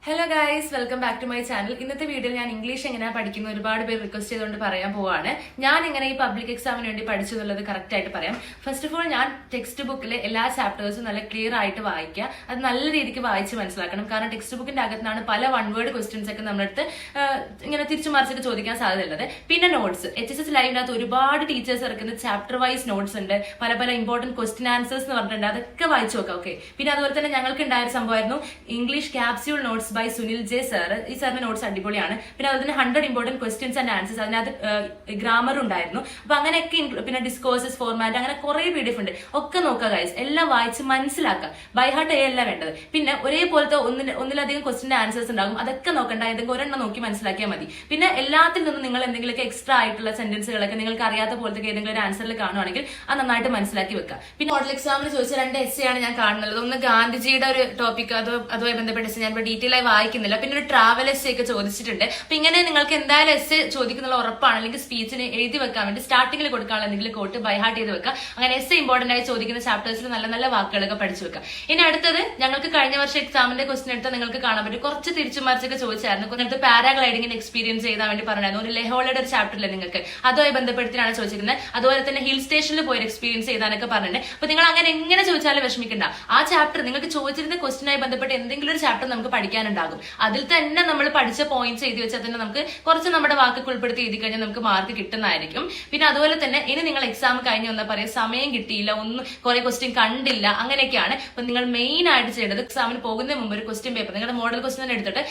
Hello guys, welcome back to my channel. ഇന്നത്തെ വീഡിയോയിൽ ഞാൻ ഇംഗ്ലീഷ് എങ്ങനെയാണ് പഠിക്കുന്നത് ഒരുപാട് പേര് റിക്വസ്റ്റ് ചെയ്തുകൊണ്ട് പറയാൻ പോവാണ്. ഞാൻ എങ്ങനെ ഈ പബ്ലിക് എക്സാമിന് വേണ്ടി പഠിച്ചു എന്നുള്ളത് കറക്റ്റ് ആയിട്ട് പറയാം. ഫസ്റ്റ് ഓഫ് ഓൾ, ഞാൻ ടെക്സ്റ്റ് ബുക്കിലെ എല്ലാ ചാപ്റ്റേഴ്സും നല്ല ക്ലിയർ ആയിട്ട് വായിക്കുക. അത് നല്ല രീതിക്ക് വായിച്ച് മനസ്സിലാക്കണം. കാരണം ടെക്സ്റ്റ് ബുക്കിന്റെ അകത്താണ് പല വൺ വേർഡ് ക്വസ്റ്റ്യൻസ് ഒക്കെ നമ്മളടുത്ത് ഇങ്ങനെ തിരിച്ചു മറിച്ചിട്ട് ചോദിക്കാൻ സാധ്യതയുള്ളത്. പിന്നെ നോട്ട്സ്, HSS ലൈവിനകത്ത് ഒരുപാട് ടീച്ചേഴ്സ് ഇറക്കുന്ന ചാപ്റ്റർ വൈസ് നോട്ട്സ് ഉണ്ട്. പല പല ഇമ്പോർട്ടന്റ് ക്വസ്റ്റ്യൻ ആൻസേഴ്സ് എന്ന് പറഞ്ഞിട്ടുണ്ട്. അതൊക്കെ വായിച്ചു നോക്കാം. ഓക്കെ. പിന്നെ അതുപോലെ തന്നെ ഞങ്ങൾക്ക് ഉണ്ടായ ഒരു സംഭവമായിരുന്നു English capsule notes by Sunil J sir. ഈ സാറിന്റെ നോട്ട്സ് അടിപൊളിയാണ്. പിന്നെ അതുപോലെ തന്നെ 100 ഇമ്പോർട്ടന്റ് ക്വസ്റ്റ്യൻസ് ആൻഡ് ആൻസേഴ്സ്, അതിനകത്ത് ഗ്രാമർ ഉണ്ടായിരുന്നു. അപ്പൊ അങ്ങനെയൊക്കെ, പിന്നെ ഡിസ്കോഴ്സസ്, ഫോർമാറ്റ്, അങ്ങനെ കുറെ PDF ഉണ്ട്. ഒക്കെ നോക്കുക ഗൈസ്, എല്ലാം വായിച്ച് മനസ്സിലാക്കുക. ബൈ ഹാർട്ട് ചെയ്യല്ല വേണ്ടത്. പിന്നെ ഒരേപോലത്തെ ഒന്നിലധികം ക്വസ്റ്റിന്റെ ആൻസേഴ്സ് ഉണ്ടാകും. അതൊക്കെ നോക്കണ്ട, ഏതെങ്കിലും ഒരെണ്ണം നോക്കി മനസ്സിലാക്കിയാൽ മതി. പിന്നെ എല്ലാത്തിൽ നിന്നും നിങ്ങൾ എന്തെങ്കിലുമൊക്കെ എക്സ്ട്രാ ആയിട്ടുള്ള സെന്റൻസുകളൊക്കെ നിങ്ങൾക്ക് അറിയാത്ത പോലത്തെ ഏതെങ്കിലും ഒരു ആൻസറിൽ കാണുവാണെങ്കിൽ അത് നന്നായിട്ട് മനസ്സിലാക്കി വെക്കുക. പിന്നെ മോഡൽ എക്സാമിന് ചോദിച്ച 2 essay ആണ് ഞാൻ കാണുന്നത്. ഒന്ന് ഗാന്ധിജിയുടെ ഒരു ടോപ്പിക്, അതുമായി ബന്ധപ്പെട്ട ഞാൻ ഡീറ്റെയിൽ ആയി വായിക്കുന്നില്ല. പിന്നെ ഒരു ട്രാവൽ എസ്സേ ഒക്കെ ചോദിച്ചിട്ടുണ്ട്. അപ്പൊ ഇങ്ങനെ നിങ്ങൾക്ക് എന്തായാലും എസ്സേ ചോദിക്കുന്ന ഉറപ്പാണ്. അല്ലെങ്കിൽ സ്പീച്ചിന് എഴുതി വെക്കാൻ വേണ്ടി സ്റ്റാർട്ടിംഗിൽ കൊടുക്കാനുള്ള എന്തെങ്കിലും കോട്ട് ബൈ ഹാർട്ട് ചെയ്ത് വെക്കുക. അങ്ങനെ എസ്സേ ഇമ്പോർട്ടന്റ് ആയി ചോദിക്കുന്ന ചാപ്റ്റേഴ്സിൽ നല്ല നല്ല വാക്കുകളൊക്കെ പഠിച്ചു വെക്കുക. ഇനി അടുത്തത്, ഞങ്ങൾക്ക് കഴിഞ്ഞ വർഷം എക്സാമിന്റെ ക്വസ്റ്റൻ എടുത്ത് നിങ്ങൾക്ക് കാണാൻ പറ്റും. കുറച്ച് തിരിച്ചു മറിച്ചൊക്കെ ചോദിച്ചായിരുന്നു. കുറച്ച് പാരാഗ്ലൈഡിങ്ങിന് എക്സ്പീരിയൻസ് ചെയ്താൻ വേണ്ടി പറഞ്ഞായിരുന്നു. ഒരു ലെഹോളയുടെ ഒരു ചാപ്റ്ററിൽ നിങ്ങൾക്ക് അതുമായി ബന്ധപ്പെടുത്തിയാണ് ചോദിച്ചിരുന്നത്. അതുപോലെ തന്നെ ഹിൽ സ്റ്റേഷനിൽ പോയി എക്സ്പീരിയൻസ് ചെയ്താനൊക്കെ പറഞ്ഞിട്ടുണ്ട്. അപ്പൊ നിങ്ങൾ അങ്ങനെ എങ്ങനെ ചോദിച്ചാലും വിഷമിക്കണ്ട. ആ ചാപ്റ്റർ നിങ്ങൾക്ക് ചോദിച്ചിരുന്ന ക്വസ്റ്റിനായി ബന്ധപ്പെട്ട് എന്തെങ്കിലും ഒരു ചാപ്റ്റർ നമുക്ക് പഠിക്കാനുണ്ടാകും. അതിൽ തന്നെ നമ്മൾ പഠിച്ച പോയിന്റ്സ് എഴുതി വെച്ചാൽ തന്നെ നമുക്ക് കുറച്ച് നമ്മുടെ വാക്കുകൾ ഉൾപ്പെടുത്തി എഴുതി കഴിഞ്ഞാൽ നമുക്ക് മാർക്ക് കിട്ടുന്നതായിരിക്കും. പിന്നെ അതുപോലെ തന്നെ ഇനി നിങ്ങൾ എക്സാം കഴിഞ്ഞ് വന്നാൽ പറയാം സമയം കിട്ടിയില്ല, ഒന്നും കുറെ ക്വസ്റ്റ്യൻ കണ്ടില്ല, അങ്ങനെയൊക്കെയാണ്. അപ്പൊ നിങ്ങൾ മെയിൻ ആയിട്ട് ചെയ്യേണ്ടത്, എക്സാമിന് പോകുന്നതിന് മുമ്പ് ഒരു ക്വസ്റ്റ്യൻ പേപ്പർ, നിങ്ങളുടെ മോഡൽ ക്വസ്റ്റ്യൻ എടുത്തിട്ട്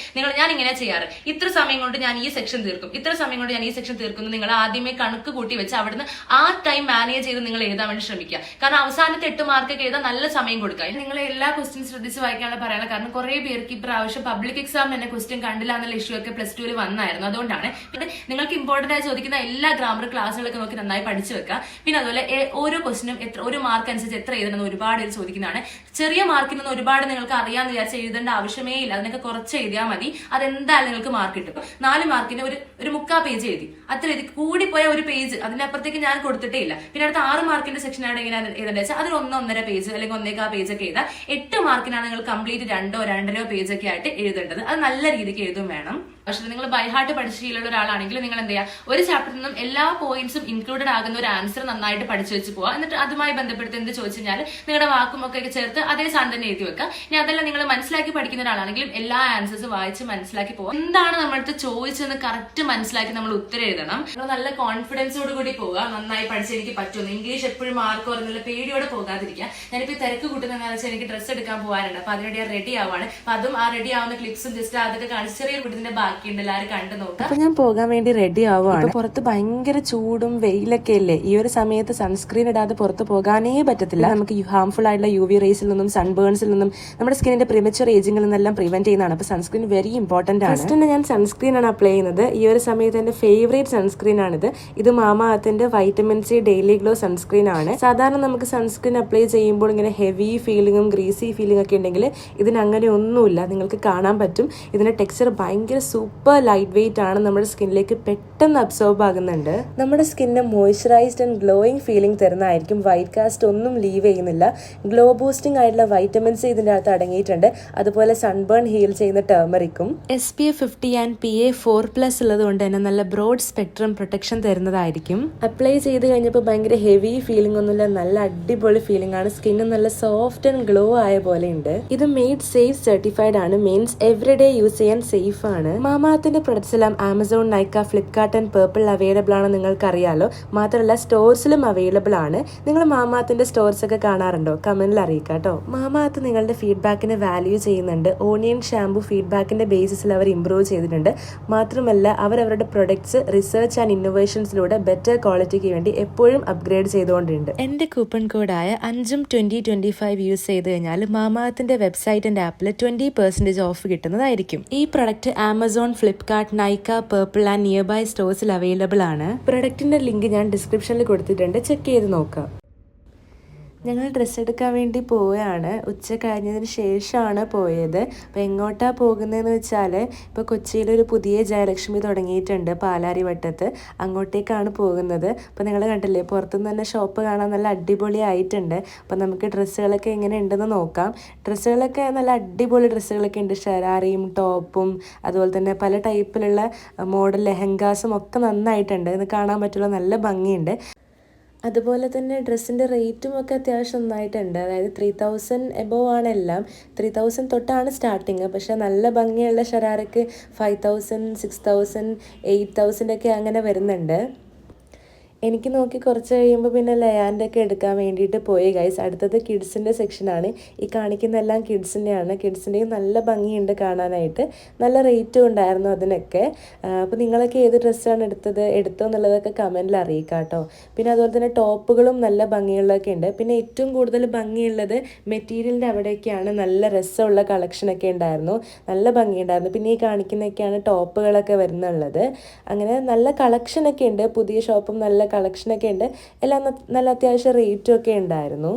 ഞാൻ ഇങ്ങനെ ചെയ്യാറ്, ഇത്ര സമയം കൊണ്ട് ഞാൻ ഈ സെക്ഷൻ തീർക്കും, ഇത്ര സമയം കൊണ്ട് ഞാൻ ഈ സെക്ഷൻ തീർക്കുന്നു. നിങ്ങൾ ആദ്യമേ കണക്ക് കൂട്ടി വെച്ച് അവിടുന്ന് ആ ടൈം മാനേജ് ചെയ്ത് നിങ്ങൾ എഴുതാൻ വേണ്ടി ശ്രമിക്കുക. കാരണം അവസാനത്തെ 8 മാർക്കൊക്കെ എഴുതാൻ നല്ല സമയം കൊടുക്കുക. നിങ്ങൾ എല്ലാ ക്വസ്റ്റ്യൻ ശ്രദ്ധിച്ച് വായിക്കാനുള്ള പറയാനുള്ള കാരണം കുറെ പേർക്ക് ഇപ്രാവശ്യം പബ്ലിക് എക്സാം തന്നെ ക്വസ്റ്റ്യൻ കണ്ടില്ല എന്നുള്ള ഇഷ്യൂ ഒക്കെ +2 വന്നായിരുന്നു. അതുകൊണ്ടാണ്. പിന്നെ നിങ്ങൾക്ക് ഇമ്പോർട്ടന്റ് ആയി ചോദിക്കുന്ന എല്ലാ ഗ്രാമർ ക്ലാസ്സുകളൊക്കെ നോക്കി നന്നായി പഠിച്ചു വെക്കുക. പിന്നെ അതുപോലെ ഓരോ ക്വസ്റ്റിനും ഒരു മാർക്ക് അനുസരിച്ച് എത്ര എഴുതണമെന്ന് ഒരുപാട് ചോദിക്കുന്നതാണ്. ചെറിയ മാർക്കിൽ നിന്ന് ഒരുപാട് നിങ്ങൾക്ക് അറിയാന്ന് വിചാരിച്ച് എഴുതേണ്ട ആവശ്യമേ ഇല്ല. അതിനൊക്കെ കുറച്ച് എഴുതിയാൽ മതി. അതെന്തായാലും നിങ്ങൾക്ക് മാർക്ക് കിട്ടും. 4 മാർക്കിന് ഒരു 3/4 പേജ് എഴുതി, അത്ര എഴുതി. കൂടിപ്പോയ ഒരു പേജ്, അതിനപ്പുറത്തേക്ക് ഞാൻ കൊടുത്തിട്ടേ ഇല്ല. പിന്നെ അടുത്ത 6 മാർക്കിന്റെ സെക്ഷനാണ് എങ്ങനെയാണ് എഴുതേണ്ടത് വെച്ചാൽ അതിൽ 1-1.5 പേജ് അല്ലെങ്കിൽ 1.25 പേജ് ഒക്കെ എഴുതാം. 8 മാർക്കിനാണ് നിങ്ങൾ കംപ്ലീറ്റ് 2-2.5 പേജ് ഒക്കെ ആയിട്ട് എഴുതേണ്ടത്. അത് നല്ല രീതിക്ക് എഴുതും വേണം. പക്ഷെ നിങ്ങൾ ബൈ ഹാർട്ട് പഠിച്ചിട്ടുള്ള ഒരാളാണെങ്കിൽ നിങ്ങൾ എന്ത് ചെയ്യുക, ഒരു ചാപ്റ്ററിൽ നിന്നും എല്ലാ പോയിന്റ്സും ഇൻക്ലൂഡഡ് ആകുന്ന ഒരു ആൻസർ നന്നായിട്ട് പഠിച്ചു വെച്ച് പോവുക. എന്നിട്ട് അതുമായി ബന്ധപ്പെടുത്തി എന്ത് ചോദിച്ചു കഴിഞ്ഞാൽ നിങ്ങളുടെ വാക്കും ഒക്കെ ചേർത്ത് അതേ സാധനം തന്നെ എഴുതി വെക്കുക. ഇനി അതെല്ലാം നിങ്ങൾ മനസ്സിലാക്കി പഠിക്കുന്ന ഒരാളാണെങ്കിലും എല്ലാ ആൻസേഴ്സും വായിച്ച് മനസ്സിലാക്കി പോവുക. എന്താണ് നമ്മളടുത്ത് ചോദിച്ചെന്ന് കറക്റ്റ് മനസ്സിലാക്കി നമ്മൾ ഉത്തരം എഴുതണം. നിങ്ങൾ നല്ല കോൺഫിഡൻസോട് കൂടി പോവുക. നന്നായി പഠിച്ച് എനിക്ക് പറ്റുമെന്ന്. ഇംഗ്ലീഷ് എപ്പോഴും മാർക്ക് കുറഞ്ഞുള്ള പേടിയോടെ പോകാതിരിക്കുക. ഞാനിപ്പോൾ തിരക്ക് കൂട്ടുന്നതെന്ന് വെച്ചാൽ എനിക്ക് ഡ്രസ്സ് എടുക്കാൻ പോകാനുണ്ട്. അപ്പൊ അതിനുവേണ്ടി ഞാൻ റെഡി ആവാണ്. അപ്പൊ അതും ആ റെഡി ആവുന്ന ക്ലിപ്സും ജസ്റ്റ് അതൊക്കെ കാണിച്ച് ചെറിയ കുട്ടിന്റെ ബാക്കിയുണ്ട്, എല്ലാവരും കണ്ടു നോക്കാം. അപ്പൊ ഞാൻ പോകാൻ വേണ്ടി റെഡി ആവുകയാണ്. പുറത്ത് ഭയങ്കര ചൂടും വെയിലൊക്കെ അല്ലേ. ഈ ഒരു സമയത്ത് സൺസ്ക്രീൻ ഇടാതെ പുറത്ത് പോകാനേ പറ്റത്തില്ല. നമുക്ക് ഹാർംഫുൾ ആയിട്ടുള്ള UV റേസിൽ നിന്നും സൺബേൺസിൽ നിന്നും നമ്മുടെ സ്കിന്നിന്റെ പ്രിമച്വർ ഏജിംഗിൽ നിന്നെല്ലാം പ്രിവെന്റ് ചെയ്യുന്നതാണ്. അപ്പൊ സൺസ്ക്രീൻ വെരി ഇമ്പോർട്ടന്റ് ആണ്. ഫസ്റ്റ് തന്നെ ഞാൻ സൺസ്ക്രീൻ ആണ് അപ്ലൈ ചെയ്യുന്നത്. ഈ ഒരു സമയത്ത് എന്റെ ഫേവറേറ്റ് സൺസ്ക്രീൻ ആണിത്. ഇത് മാമാഅർത്തിന്റെ vitamin C daily glow sunscreen ആണ്. സാധാരണ നമുക്ക് സൺസ്ക്രീൻ അപ്ലൈ ചെയ്യുമ്പോൾ ഇങ്ങനെ ഹെവി ഫീലിംഗും ഗ്രീസി ഫീലിംഗ് ഒക്കെ ഉണ്ടെങ്കിൽ ഇതിന് അങ്ങനെ ഒന്നുമില്ല. നിങ്ങൾക്ക് കാണാൻ പറ്റും ഇതിന്റെ ടെക്സ്ചർ ഭയങ്കര സൂപ്പർ ലൈറ്റ് വെയിറ്റ് ആണ്. നമ്മുടെ സ്കിന്നിലേക്ക് പെട്ടെന്ന് അബ്സോർബ് ആകുന്നുണ്ട്. നമ്മുടെ സ്കിന്നിന് മോയ്സ്ചറൈസ്ഡ് ആൻഡ് ഗ്ലോയിങ് ഫീലിംഗ് തരുന്നതായിരിക്കും. വൈറ്റ് കാസ്റ്റ് ഒന്നും ലീവ് ചെയ്യുന്നില്ല. ഗ്ലോ ബൂസ്റ്റിംഗ് ആയിട്ടുള്ള വൈറ്റമിൻ C ഇതിന്റെ അകത്ത് അടങ്ങിയിട്ടുണ്ട്. അതുപോലെ സൺബേൺ ഹീൽ ചെയ്യുന്ന ടർമറിക്കും SPF 50 ആൻഡ് PA4+ ഉള്ളത് കൊണ്ട് തന്നെ നല്ല ബ്രോഡ് സ്പെക്ട്രം പ്രൊട്ടക്ഷൻ തരുന്നതായിരിക്കും. അപ്ലൈ ചെയ്ത് കഴിഞ്ഞപ്പോൾ ഭയങ്കര ഹെവി ഫീലിംഗ് ഒന്നുമില്ല. നല്ല അടിപൊളി ഫീലിംഗ് ആണ്. സ്കിന്ന് നല്ല സോഫ്റ്റ് ആൻഡ് ഗ്ലോ ആയ പോലെ ഉണ്ട്. ഇത് മെയ്ഡ് സേഫ് സർട്ടിഫൈഡ് ആണ്. മീൻസ് എവറിഡേ യൂസ് ചെയ്യാൻ സേഫ് ആണ്. മാമാഅർത്തിന്റെ പ്രൊഡക്ട്സ് എല്ലാം Amazon, Nykaa, Flipkart and purple available ആണ്. നിങ്ങൾക്ക് അറിയാലോ. മാത്രമല്ല സ്റ്റോർസിലും അവൈലബിൾ ആണ്. നിങ്ങൾ മാമാഅർത്തിന്റെ സ്റ്റോർസ് ഒക്കെ കാണാറുണ്ടോ? കമന്റിൽ അറിയിക്കാം കേട്ടോ. മാമാഅർത്ത് നിങ്ങളുടെ ഫീഡ്ബാക്കിനെ വാല്യൂ ചെയ്യുന്നുണ്ട്. ഓണിയൻ ഷാംപൂ ഫീഡ്ബാക്കിന്റെ ബേസിസിൽ അവർ ഇംപ്രൂവ് ചെയ്തിട്ടുണ്ട്. മാത്രമല്ല അവർ അവരുടെ പ്രൊഡക്ട്സ് റിസർച്ച് ആൻഡ് ഇന്നോവേഷൻസിലൂടെ ബെറ്റർ ക്വാളിറ്റിക്ക് വേണ്ടി എപ്പോഴും അപ്ഗ്രേഡ് ചെയ്തുകൊണ്ടുണ്ട്. എന്റെ കൂപ്പൺ കോഡായ 5-2025 യൂസ് ചെയ്ത് കഴിഞ്ഞാൽ മാമാഅർത്തിന്റെ വെബ്സൈറ്റ് ആൻഡ് ആപ്പിൽ 20% ഓഫ് കിട്ടുന്നതായിരിക്കും. ഈ product Amazon, Flipkart, Nykaa, Purplle and nearby സ്റ്റോഴ്സിൽ അവൈലബിൾ ആണ്. പ്രൊഡക്റ്റിന്റെ ലിങ്ക് ഞാൻ ഡിസ്ക്രിപ്ഷനിൽ കൊടുത്തിട്ടുണ്ട്. ചെക്ക് ചെയ്ത് നോക്കാം. ഞങ്ങൾ ഡ്രസ്സ് എടുക്കാൻ വേണ്ടി പോവുകയാണ്. ഉച്ച കഴിഞ്ഞതിന് ശേഷമാണ് പോയത്. അപ്പോൾ എങ്ങോട്ടാണ് പോകുന്നതെന്ന് വെച്ചാൽ ഇപ്പോൾ കൊച്ചിയിലൊരു പുതിയ ജയലക്ഷ്മി തുടങ്ങിയിട്ടുണ്ട് പാലാരിവട്ടത്ത്, അങ്ങോട്ടേക്കാണ് പോകുന്നത്. അപ്പോൾ നിങ്ങൾ കണ്ടില്ലേ പുറത്തുനിന്ന് തന്നെ ഷോപ്പ് കാണാൻ നല്ല അടിപൊളിയായിട്ടുണ്ട്. അപ്പോൾ നമുക്ക് ഡ്രസ്സുകളൊക്കെ എങ്ങനെ ഉണ്ടെന്ന് നോക്കാം. ഡ്രസ്സുകളൊക്കെ നല്ല അടിപൊളി ഡ്രസ്സുകളൊക്കെ ഉണ്ട്, ഷരാറയും ടോപ്പും അതുപോലെ തന്നെ പല ടൈപ്പിലുള്ള മോഡൽ ലെഹങ്കാസും ഒക്കെ നന്നായിട്ടുണ്ട്. ഇത് കാണാൻ പറ്റുള്ള നല്ല ഭംഗിയുണ്ട്. അതുപോലെ തന്നെ ഡ്രസ്സിൻ്റെ റേറ്റും ഒക്കെ അത്യാവശ്യം നന്നായിട്ടുണ്ട്. അതായത് 3000 എബോവ് ആണ് എല്ലാം. 3000 തൊട്ടാണ് സ്റ്റാർട്ടിങ്. പക്ഷേ നല്ല ഭംഗിയുള്ള ഷരാറയ്ക്ക് 5000, 6000, 8000 ഒക്കെ അങ്ങനെ വരുന്നുണ്ട്. എനിക്ക് നോക്കി കുറച്ച് കഴിയുമ്പോൾ പിന്നെ ലയാൻ്റെ ഒക്കെ എടുക്കാൻ വേണ്ടിയിട്ട് പോയി ഗൈസ്. അടുത്തത് കിഡ്സിൻ്റെ സെക്ഷനാണ്. ഈ കാണിക്കുന്നതെല്ലാം കിഡ്സിൻ്റെയാണ്. കിഡ്സിൻ്റെയും നല്ല ഭംഗിയുണ്ട് കാണാനായിട്ട്. നല്ല റേറ്റും ഉണ്ടായിരുന്നു അതിനൊക്കെ. അപ്പോൾ നിങ്ങളൊക്കെ ഏത് ഡ്രസ്സാണ് എടുത്തോ എന്നുള്ളതൊക്കെ കമൻറ്റിൽ അറിയിക്കാം കേട്ടോ. പിന്നെ അതുപോലെ തന്നെ ടോപ്പുകളും നല്ല ഭംഗിയുള്ളതൊക്കെ ഉണ്ട്. പിന്നെ ഏറ്റവും കൂടുതൽ ഭംഗിയുള്ളത് മെറ്റീരിയലിൻ്റെ അവിടെയൊക്കെയാണ്. നല്ല രസമുള്ള കളക്ഷനൊക്കെ ഉണ്ടായിരുന്നു, നല്ല ഭംഗിയുണ്ടായിരുന്നു. പിന്നെ ഈ കാണിക്കുന്നതൊക്കെയാണ് ടോപ്പുകളൊക്കെ വരുന്നുള്ളത്. അങ്ങനെ നല്ല കളക്ഷനൊക്കെ ഉണ്ട്. പുതിയ ഷോപ്പും നല്ല കളക്ഷനൊക്കെ ഉണ്ട്. എല്ലാം നല്ല അത്യാവശ്യം റേറ്റും ഒക്കെ ഉണ്ടായിരുന്നു.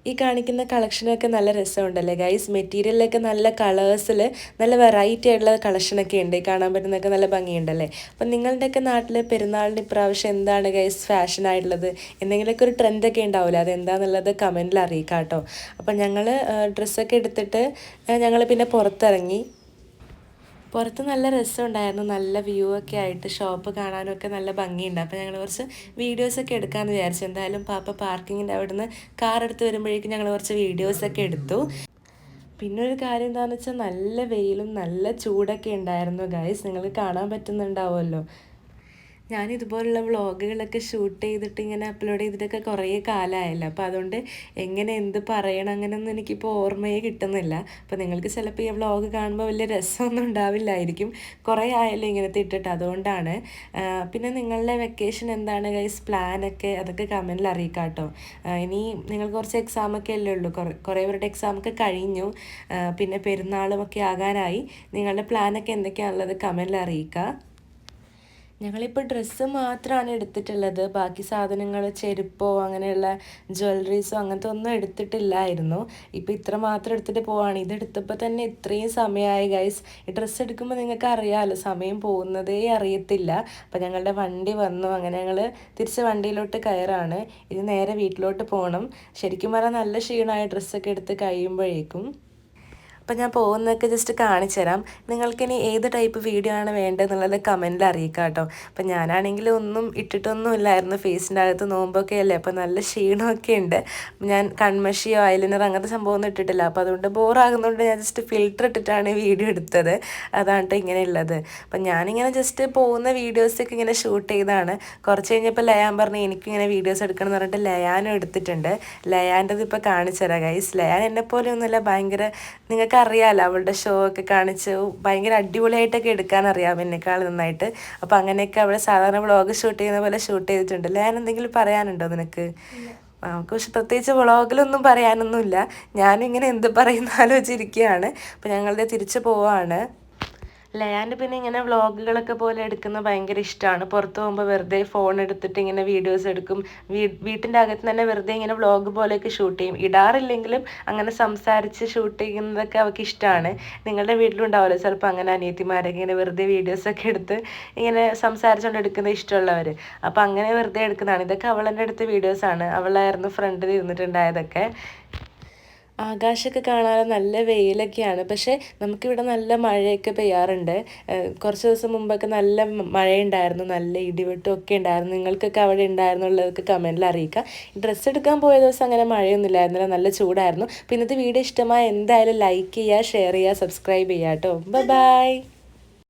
ഈ കാണിക്കുന്ന കളക്ഷനൊക്കെ നല്ല രസമുണ്ടല്ലേ ഗൈസ്. മെറ്റീരിയലൊക്കെ നല്ല കളേഴ്സിൽ നല്ല വെറൈറ്റി ആയിട്ടുള്ള കളക്ഷനൊക്കെ ഉണ്ട്. കാണാൻ പറ്റുന്നതൊക്കെ നല്ല ഭംഗിയുണ്ടല്ലേ. അപ്പം നിങ്ങളുടെയൊക്കെ നാട്ടിൽ പെരുന്നാളിന് ഇപ്രാവശ്യം എന്താണ് ഗൈസ് ഫാഷനായിട്ടുള്ളത്? എന്തെങ്കിലുമൊക്കെ ഒരു ട്രെൻഡൊക്കെ ഉണ്ടാവില്ല, അതെന്താണെന്നുള്ളത് കമൻറ്റിൽ അറിയിക്കാം കേട്ടോ. അപ്പം ഞങ്ങൾ ഡ്രസ്സൊക്കെ എടുത്തിട്ട് ഞങ്ങൾ പിന്നെ പുറത്തിറങ്ങി. പുറത്ത് നല്ല രസമുണ്ടായിരുന്നു, നല്ല വ്യൂ ഒക്കെ ആയിട്ട് ഷോപ്പ് കാണാനൊക്കെ നല്ല ഭംഗിയുണ്ട്. അപ്പോൾ ഞങ്ങൾ കുറച്ച് വീഡിയോസൊക്കെ എടുക്കാമെന്ന് വിചാരിച്ചു. എന്തായാലും പാപ്പ പാർക്കിങ്ങിൻ്റെ അവിടെ നിന്ന് കാർ എടുത്ത് വരുമ്പോഴേക്കും ഞങ്ങൾ കുറച്ച് വീഡിയോസൊക്കെ എടുത്തു. പിന്നെ ഒരു കാര്യം എന്താണെന്ന് വെച്ചാൽ നല്ല വെയിലും നല്ല ചൂടൊക്കെ ഉണ്ടായിരുന്നു ഗൈസ്. നിങ്ങൾക്ക് കാണാൻ പറ്റുന്നുണ്ടാവുമല്ലോ. ഞാനിതുപോലുള്ള വ്ളോഗുകളൊക്കെ ഷൂട്ട് ചെയ്തിട്ട് ഇങ്ങനെ അപ്ലോഡ് ചെയ്തിട്ടൊക്കെ കുറേ കാലമായല്ലോ. അപ്പോൾ അതുകൊണ്ട് എങ്ങനെ എന്ത് പറയണം അങ്ങനെയൊന്നും എനിക്കിപ്പോൾ ഓർമ്മയെ കിട്ടുന്നില്ല. അപ്പോൾ നിങ്ങൾക്ക് ചിലപ്പോൾ ഈ വ്ളോഗ് കാണുമ്പോൾ വലിയ രസമൊന്നും ഉണ്ടാവില്ലായിരിക്കും, കുറേ ആയല്ലോ ഇങ്ങനത്തെ ഇട്ടിട്ട്, അതുകൊണ്ടാണ്. പിന്നെ നിങ്ങളുടെ വെക്കേഷൻ എന്താണ് ഗൈസ് പ്ലാനൊക്കെ, അതൊക്കെ കമൻറ്റിൽ അറിയിക്കാം കേട്ടോ. ഇനി നിങ്ങൾക്ക് കുറച്ച് എക്സാമൊക്കെ അല്ലേ ഉള്ളൂ, കുറേ പേരുടെ എക്സാമൊക്കെ കഴിഞ്ഞു. പിന്നെ പെരുന്നാളുമൊക്കെ ആകാനായി. നിങ്ങളുടെ പ്ലാനൊക്കെ എന്തൊക്കെയാണുള്ളത് കമൻറ്റിൽ അറിയിക്കുക. ഞങ്ങളിപ്പോൾ ഡ്രസ്സ് മാത്രമാണ് എടുത്തിട്ടുള്ളത്. ബാക്കി സാധനങ്ങൾ ചെരുപ്പോ അങ്ങനെയുള്ള ജ്വല്ലറീസോ അങ്ങനത്തെ ഒന്നും എടുത്തിട്ടില്ലായിരുന്നു. ഇപ്പോൾ ഇത്ര മാത്രം എടുത്തിട്ട് പോവാണ്. ഇതെടുത്തപ്പോൾ തന്നെ ഇത്രയും സമയമായി ഗൈസ്. ഈ ഡ്രസ്സ് എടുക്കുമ്പോൾ നിങ്ങൾക്ക് അറിയാമല്ലോ, സമയം പോകുന്നതേ അറിയത്തില്ല. അപ്പോൾ ഞങ്ങളുടെ വണ്ടി വന്നു. അങ്ങനെ ഞങ്ങൾ തിരിച്ച് വണ്ടിയിലോട്ട് കയറാണ്. ഇത് നേരെ വീട്ടിലോട്ട് പോകണം. ശരിക്കും പറഞ്ഞാൽ നല്ല ക്ഷീണമായ ഡ്രസ്സൊക്കെ എടുത്ത് കഴിയുമ്പോഴേക്കും. അപ്പോൾ ഞാൻ പോകുന്നതൊക്കെ ജസ്റ്റ് കാണിച്ചു തരാം. നിങ്ങൾക്കിനി ഏത് ടൈപ്പ് വീഡിയോ ആണ് വേണ്ടതെന്നുള്ളത് കമൻറ്റിൽ അറിയിക്കാം കേട്ടോ. അപ്പോൾ ഞാനാണെങ്കിൽ ഒന്നും ഇട്ടിട്ടൊന്നും ഇല്ലായിരുന്നു. ഫേസിൻ്റെ അകത്ത് നോമ്പൊക്കെ അല്ലേ, അപ്പോൾ നല്ല ക്ഷീണമൊക്കെ ഉണ്ട്. ഞാൻ കൺമഷിയോ ഐലൈനർ അങ്ങനത്തെ സംഭവമൊന്നും ഇട്ടിട്ടില്ല. അപ്പോൾ അതുകൊണ്ട് ബോറാകുന്നതുകൊണ്ട് ഞാൻ ജസ്റ്റ് ഫിൽറ്റർ ഇട്ടിട്ടാണ് വീഡിയോ എടുത്തത്. അതാണ് ഇങ്ങനെ ഉള്ളത്. അപ്പം ഞാനിങ്ങനെ ജസ്റ്റ് പോകുന്ന വീഡിയോസൊക്കെ ഇങ്ങനെ ഷൂട്ട് ചെയ്താണ്. കുറച്ച് കഴിഞ്ഞപ്പോൾ ലയാൻ പറഞ്ഞു എനിക്കിങ്ങനെ വീഡിയോസ് എടുക്കണം എന്ന് പറഞ്ഞിട്ട് ലയാനും എടുത്തിട്ടുണ്ട്. ലയാൻ്റെത് ഇപ്പോൾ കാണിച്ചു തരാം ഗൈസ്. ലയാൻ എന്നെപ്പോലെ ഒന്നുമില്ല, ഭയങ്കര നിങ്ങൾക്ക് അറിയാമല്ലോ അവളുടെ ഷോ ഒക്കെ കാണിച്ച് ഭയങ്കര അടിപൊളിയായിട്ടൊക്കെ എടുക്കാൻ അറിയാം എന്നെക്കാൾ നന്നായിട്ട്. അപ്പോൾ അങ്ങനെയൊക്കെ അവൾ സാധാരണ വ്ളോഗ് ഷൂട്ട് ചെയ്യുന്ന പോലെ ഷൂട്ട് ചെയ്തിട്ടുണ്ട്. ഞാൻ എന്തെങ്കിലും പറയാനുണ്ടോ നിനക്ക്? നമുക്ക് പക്ഷെ പ്രത്യേകിച്ച് വ്ളോഗിലൊന്നും പറയാനൊന്നുമില്ല. ഞാനിങ്ങനെ എന്ത് പറയുന്ന ആലോചിച്ചിരിക്കുകയാണ്. അപ്പോൾ ഞങ്ങളുടെ തിരിച്ചു പോവാണ്. ലയാൻ്റെ പിന്നെ ഇങ്ങനെ വ്ളോഗുകളൊക്കെ പോലെ എടുക്കുന്നത് ഭയങ്കര ഇഷ്ടമാണ്. പുറത്ത് പോകുമ്പോൾ വെറുതെ ഫോൺ എടുത്തിട്ട് ഇങ്ങനെ വീഡിയോസ് എടുക്കും. വീട്ടിൻ്റെ അകത്ത് തന്നെ വെറുതെ ഇങ്ങനെ വ്ളോഗ് പോലെയൊക്കെ ഷൂട്ട് ചെയ്യും. ഇടാറില്ലെങ്കിലും അങ്ങനെ സംസാരിച്ച് ഷൂട്ട് ചെയ്യുന്നതൊക്കെ അവൾക്ക് ഇഷ്ടമാണ്. നിങ്ങളുടെ വീട്ടിലുണ്ടാവുമല്ലോ ചിലപ്പോൾ അങ്ങനെ അനിയത്തിമാരൊക്കെ ഇങ്ങനെ വെറുതെ വീഡിയോസൊക്കെ എടുത്ത് ഇങ്ങനെ സംസാരിച്ചുകൊണ്ട് എടുക്കുന്നത് ഇഷ്ടമുള്ളവർ. അപ്പോൾ അങ്ങനെ വെറുതെ എടുക്കുന്നതാണ്. ഇതൊക്കെ അവളെൻ്റെ അടുത്ത വീഡിയോസാണ്. അവളായിരുന്നു ഫ്രണ്ടിൽ ഇരുന്നിട്ടുണ്ടായതൊക്കെ. ആകാശമൊക്കെ കാണാൻ നല്ല വെയിലൊക്കെയാണ്. പക്ഷേ നമുക്കിവിടെ നല്ല മഴയൊക്കെ പെയ്യാറുണ്ട്. കുറച്ച് ദിവസം മുമ്പൊക്കെ നല്ല മഴയുണ്ടായിരുന്നു, നല്ല ഇടിവെട്ടും ഒക്കെ ഉണ്ടായിരുന്നു. നിങ്ങൾക്കൊക്കെ അവിടെ ഉണ്ടായിരുന്നുള്ളതൊക്കെ കമൻറ്റിൽ അറിയിക്കുക. ഡ്രസ്സ് എടുക്കാൻ പോയ ദിവസം അങ്ങനെ മഴയൊന്നും ഇല്ലായിരുന്നില്ല, നല്ല ചൂടായിരുന്നു. അപ്പോൾ ഇന്നത്തെ വീഡിയോ ഇഷ്ടമായ എന്തായാലും ലൈക്ക് ചെയ്യുക, ഷെയർ ചെയ്യുക, സബ്സ്ക്രൈബ് ചെയ്യുക കേട്ടോ. ബൈ.